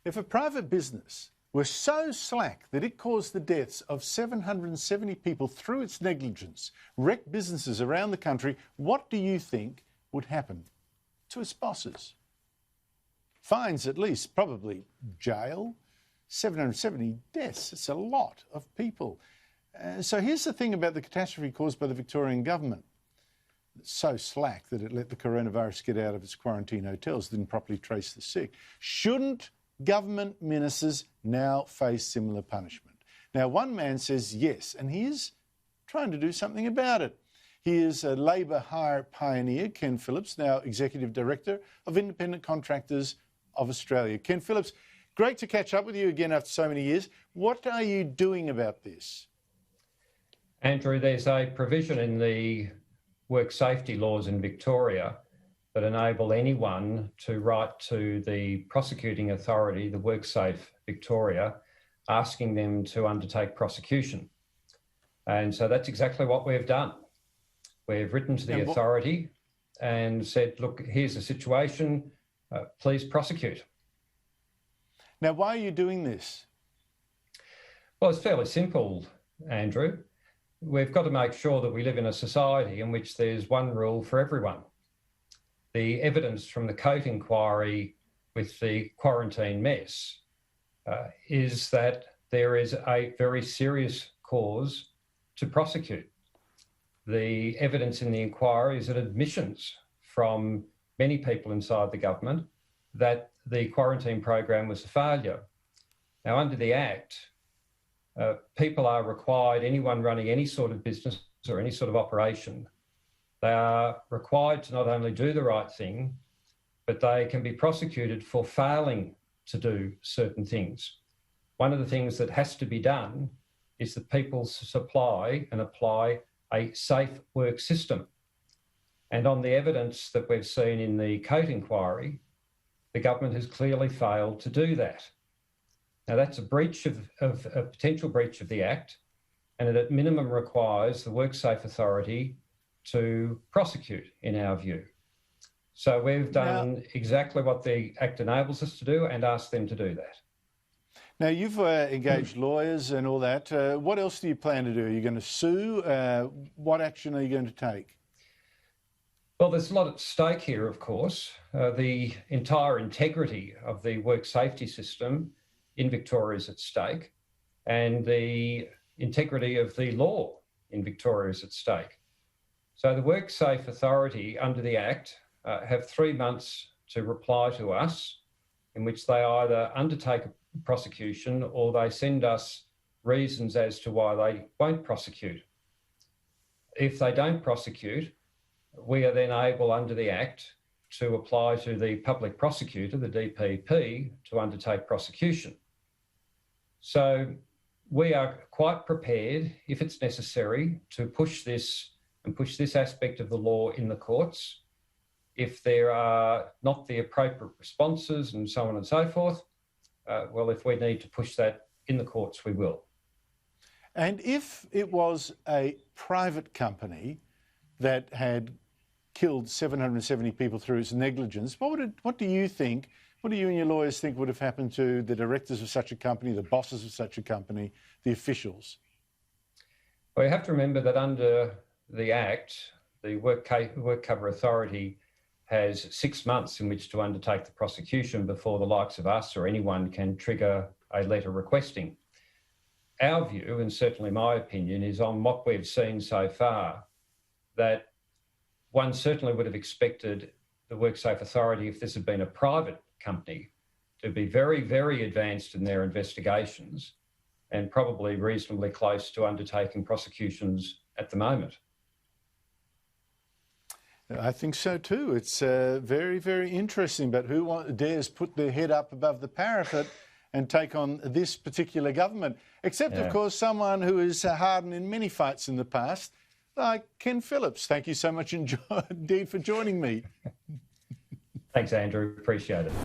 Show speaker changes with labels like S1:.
S1: If a private business were so slack that it caused the deaths of 770 people through its negligence, wrecked businesses around the country, what do you think would happen to its bosses? Fines at least, probably jail. 770 deaths, it's a lot of people. So here's the thing about the catastrophe caused by the Victorian government. It's so slack that it let the coronavirus get out of its quarantine hotels, didn't properly trace the sick. Shouldn't government ministers now face similar punishment? Now, one man says yes, and he is trying to do something about it. He is a Labor hire pioneer, Ken Phillips, now Executive Director of Independent Contractors of Australia. Ken Phillips, great to catch up with you again after so many years. What are you doing about this?
S2: Andrew, there's a provision in the work safety laws in Victoria that enable anyone to write to the prosecuting authority, the WorkSafe Victoria, asking them to undertake prosecution. And so that's exactly what we've done. We've written to the authority and said, look, here's the situation, please prosecute.
S1: Now, why are you doing this?
S2: Well, it's fairly simple, Andrew. We've got to make sure that we live in a society in which there's one rule for everyone. The evidence from the Coate inquiry with the quarantine mess is that there is a very serious cause to prosecute. The evidence in the inquiry is that admissions from many people inside the government that the quarantine program was a failure. Now, under the Act, people are required, anyone running any sort of business or any sort of operation, they are required to not only do the right thing, but they can be prosecuted for failing to do certain things. One of the things that has to be done is that people supply and apply a safe work system. And on the evidence that we've seen in the Coate inquiry, the government has clearly failed to do that. Now, that's a breach of a potential breach of the Act, and it at minimum requires the WorkSafe Authority to prosecute, in our view. So we've done exactly what the Act enables us to do and asked them to do that.
S1: Now, you've engaged lawyers and all that. What else do you plan to do? Are you going to sue? What action are you going to take?
S2: Well, there's a lot at stake here, of course. The entire integrity of the work safety system in Victoria is at stake, and the integrity of the law in Victoria is at stake. So the WorkSafe Authority, under the Act, have 3 months to reply to us, in which they either undertake a prosecution or they send us reasons as to why they won't prosecute. If they don't prosecute, we are then able, under the Act, to apply to the public prosecutor, the DPP, to undertake prosecution. So we are quite prepared, if it's necessary, to push this aspect of the law in the courts. If there are not the appropriate responses and so on and so forth, well, if we need to push that in the courts, we will.
S1: And if it was a private company that had killed 770 people through its negligence, what do you think, what do you and your lawyers think would have happened to the directors of such a company, the bosses of such a company, the officials?
S2: Well, you have to remember that under the Act, the Work Cover Authority has 6 months in which to undertake the prosecution before the likes of us or anyone can trigger a letter requesting. Our view, and certainly my opinion, is on what we've seen so far, that one certainly would have expected the WorkSafe Authority, if this had been a private company, to be very, very advanced in their investigations and probably reasonably close to undertaking prosecutions at the moment.
S1: I think so too. It's very, very interesting. But who dares put their head up above the parapet and take on this particular government? Except, of course, someone who is hardened in many fights in the past, like Ken Phillips. Thank you so much indeed for joining me.
S2: Thanks, Andrew. Appreciate it.